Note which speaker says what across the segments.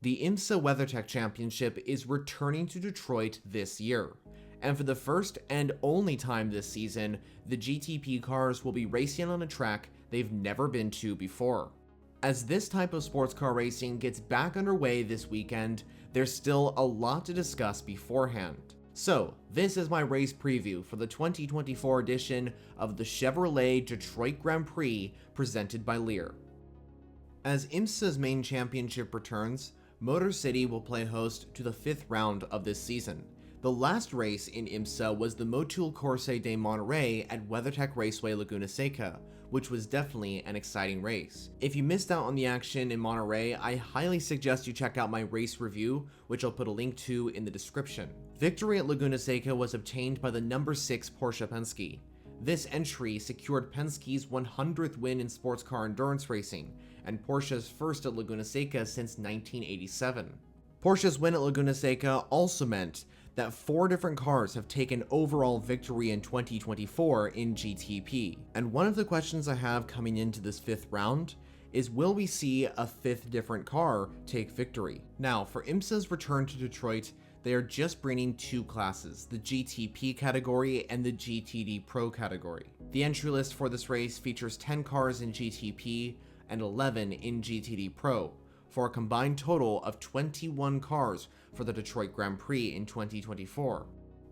Speaker 1: The IMSA WeatherTech Championship is returning to Detroit this year, and for the first and only time this season, the GTP cars will be racing on a track they've never been to before. As this type of sports car racing gets back underway this weekend, there's still a lot to discuss beforehand. So, this is my race preview for the 2024 edition of the Chevrolet Detroit Grand Prix presented by Lear. As IMSA's main championship returns, Motor City will play host to the 5th round of this season. The last race in IMSA was the Motul Corse de Monterey at WeatherTech Raceway Laguna Seca, which was definitely an exciting race. If you missed out on the action in Monterey, I highly suggest you check out my race review, which I'll put a link to in the description. Victory at Laguna Seca was obtained by the number 6 Porsche Penske. This entry secured Penske's 100th win in sports car endurance racing, and Porsche's first at Laguna Seca since 1987. Porsche's win at Laguna Seca also meant that 4 different cars have taken overall victory in 2024 in GTP. And one of the questions I have coming into this 5th round is, will we see a 5th different car take victory? Now, for IMSA's return to Detroit, they are just bringing 2 classes, the GTP category and the GTD Pro category. The entry list for this race features 10 cars in GTP and 11 in GTD Pro, for a combined total of 21 cars for the Detroit Grand Prix in 2024.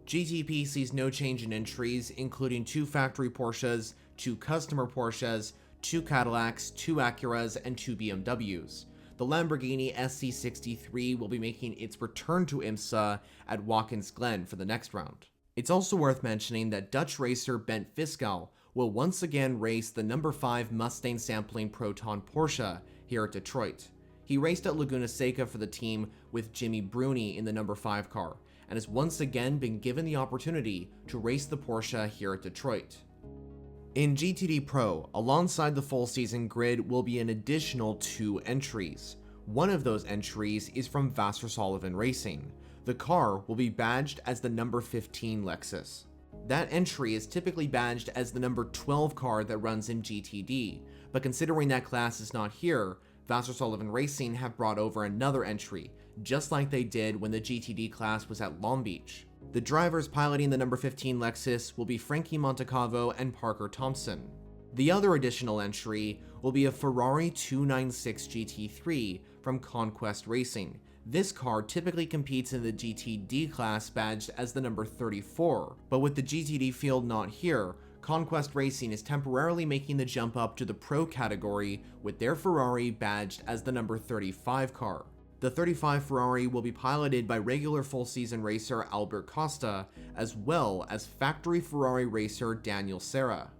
Speaker 1: GTP sees no change in entries, including 2 factory Porsches, 2 customer Porsches, 2 Cadillacs, 2 Acuras, and 2 BMWs. The Lamborghini SC63 will be making its return to IMSA at Watkins Glen for the next round. It's also worth mentioning that Dutch racer Bent Fiscal will once again race the number 5 Mustang sampling Proton Porsche here at Detroit. He raced at Laguna Seca for the team with Jimmy Bruni in the number 5 car, and has once again been given the opportunity to race the Porsche here at Detroit. In GTD Pro, alongside the full season grid will be an additional 2 entries. One of those entries is from Vasser Sullivan Racing. The car will be badged as the number 15 Lexus. That entry is typically badged as the number 12 car that runs in GTD, but considering that class is not here, Vasser Sullivan Racing have brought over another entry, just like they did when the GTD class was at Long Beach. The drivers piloting the number 15 Lexus will be Frankie Montecalvo and Parker Thompson. The other additional entry will be a Ferrari 296 GT3 from Conquest Racing. This car typically competes in the GTD class badged as the number 34, but with the GTD field not here, Conquest Racing is temporarily making the jump up to the Pro category with their Ferrari badged as the number 35 car. The 35 Ferrari will be piloted by regular full-season racer Albert Costa, as well as factory Ferrari racer Daniel Serra.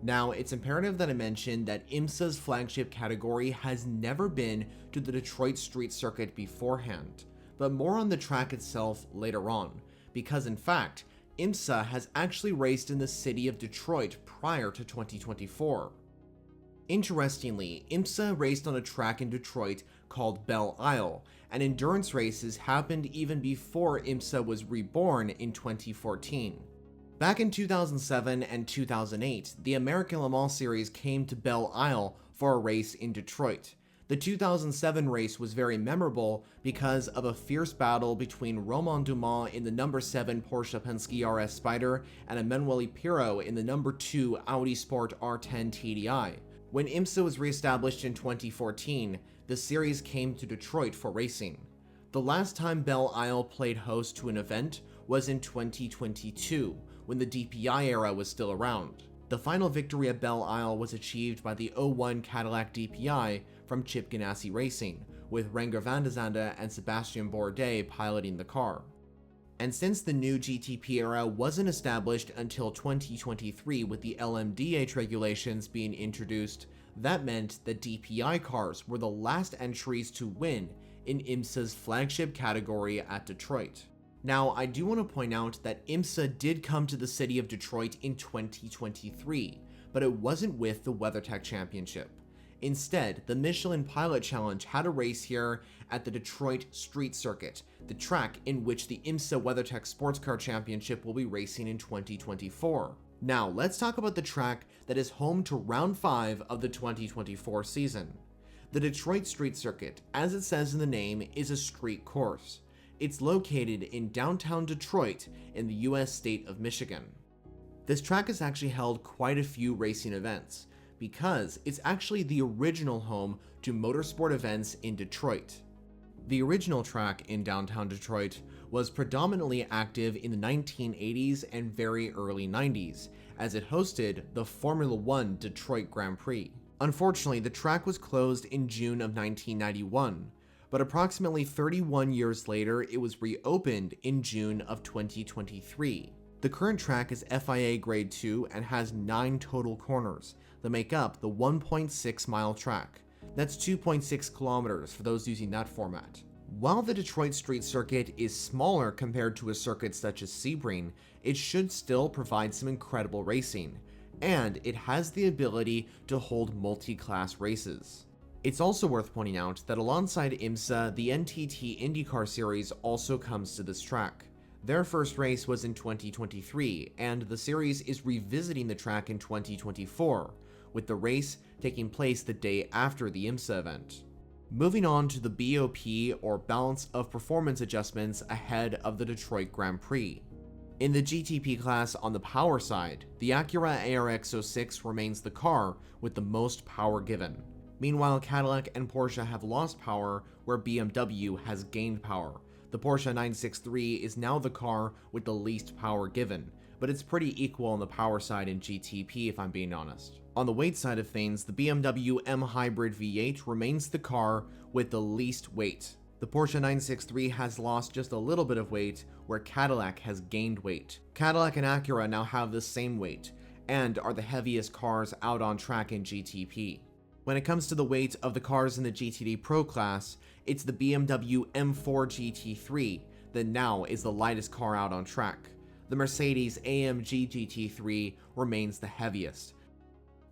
Speaker 1: Now, it's imperative that I mention that IMSA's flagship category has never been to the Detroit street circuit beforehand, but more on the track itself later on, because in fact, IMSA has actually raced in the city of Detroit prior to 2024. Interestingly, IMSA raced on a track in Detroit called Belle Isle, and endurance races happened even before IMSA was reborn in 2014. Back in 2007 and 2008, the American Le Mans Series came to Belle Isle for a race in Detroit. The 2007 race was very memorable because of a fierce battle between Romain Dumas in the number 7 Porsche Penske RS Spyder and Emanuele Pirro in the number 2 Audi Sport R10 TDI. When IMSA was re-established in 2014, the series came to Detroit for racing. The last time Belle Isle played host to an event was in 2022, when the DPI era was still around. The final victory at Belle Isle was achieved by the 01 Cadillac DPI from Chip Ganassi Racing, with Renger van de Zande and Sebastian Bourdais piloting the car. And since the new GTP era wasn't established until 2023 with the LMDH regulations being introduced, that meant that DPI cars were the last entries to win in IMSA's flagship category at Detroit. Now, I do want to point out that IMSA did come to the city of Detroit in 2023, but it wasn't with the WeatherTech Championship. Instead, the Michelin Pilot Challenge had a race here at the Detroit Street Circuit, the track in which the IMSA WeatherTech Sports Car Championship will be racing in 2024. Now, let's talk about the track that is home to round 5 of the 2024 season. The Detroit Street Circuit, as it says in the name, is a street course. It's located in downtown Detroit in the US state of Michigan. This track has actually held quite a few racing events because it's actually the original home to motorsport events in Detroit. The original track in downtown Detroit was predominantly active in the 1980s and very early 90s, as it hosted the Formula 1 Detroit Grand Prix. Unfortunately, the track was closed in June of 1991, but approximately 31 years later, it was reopened in June of 2023. The current track is FIA Grade 2 and has 9 total corners that make up the 1.6 mile track. That's 2.6 kilometers for those using that format. While the Detroit Street Circuit is smaller compared to a circuit such as Sebring, it should still provide some incredible racing, and it has the ability to hold multi-class races. It's also worth pointing out that alongside IMSA, the NTT IndyCar Series also comes to this track. Their first race was in 2023, and the series is revisiting the track in 2024, with the race taking place the day after the IMSA event. Moving on to the BOP, or Balance of Performance Adjustments, ahead of the Detroit Grand Prix. In the GTP class on the power side, the Acura ARX06 remains the car with the most power given. Meanwhile, Cadillac and Porsche have lost power where BMW has gained power. The Porsche 963 is now the car with the least power given, but it's pretty equal on the power side in GTP if I'm being honest. On the weight side of things, the BMW M Hybrid V8 remains the car with the least weight. The Porsche 963 has lost just a little bit of weight, where Cadillac has gained weight. Cadillac and Acura now have the same weight, and are the heaviest cars out on track in GTP. When it comes to the weight of the cars in the GTD Pro class, it's the BMW M4 GT3 that now is the lightest car out on track. The Mercedes AMG GT3 remains the heaviest.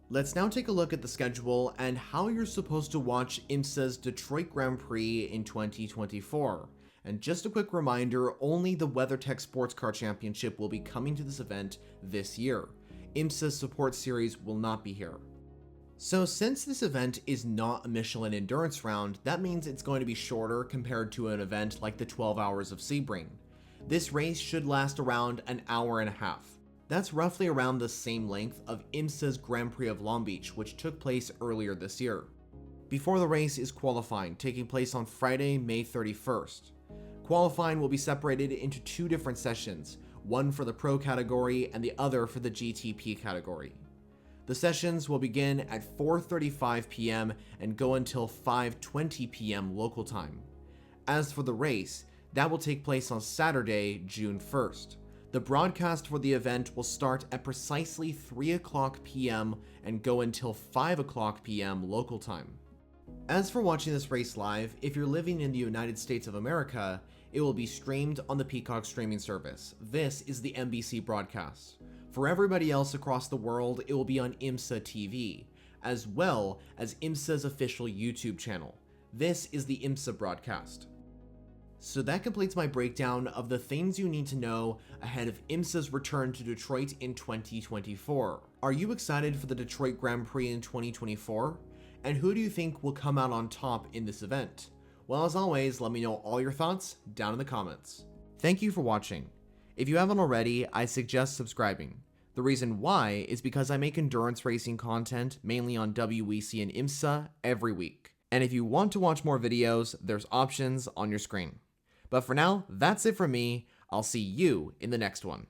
Speaker 1: Let's now take a look at the schedule and how you're supposed to watch IMSA's Detroit Grand Prix in 2024. And just a quick reminder, only the WeatherTech Sports Car Championship will be coming to this event this year. IMSA's support series will not be here. So since this event is not a Michelin endurance round, that means it's going to be shorter compared to an event like the 12 Hours of Sebring. This race should last around an hour and a half. That's roughly around the same length of IMSA's Grand Prix of Long Beach, which took place earlier this year. Before the race is qualifying, taking place on Friday, May 31st. Qualifying will be separated into 2 different sessions, one for the Pro category and the other for the GTP category. The sessions will begin at 4:35 p.m. and go until 5:20 p.m. local time. As for the race, that will take place on Saturday, June 1st. The broadcast for the event will start at precisely 3 o'clock p.m. and go until 5 o'clock p.m. local time. As for watching this race live, if you're living in the United States of America, it will be streamed on the Peacock streaming service. This is the NBC broadcast. For everybody else across the world, it will be on IMSA TV, as well as IMSA's official YouTube channel. This is the IMSA broadcast. So that completes my breakdown of the things you need to know ahead of IMSA's return to Detroit in 2024. Are you excited for the Detroit Grand Prix in 2024? And who do you think will come out on top in this event? Well, as always, let me know all your thoughts down in the comments. Thank you for watching. If you haven't already, I suggest subscribing. The reason why is because I make endurance racing content mainly on WEC and IMSA every week. And if you want to watch more videos, there's options on your screen. But for now, that's it from me. I'll see you in the next one.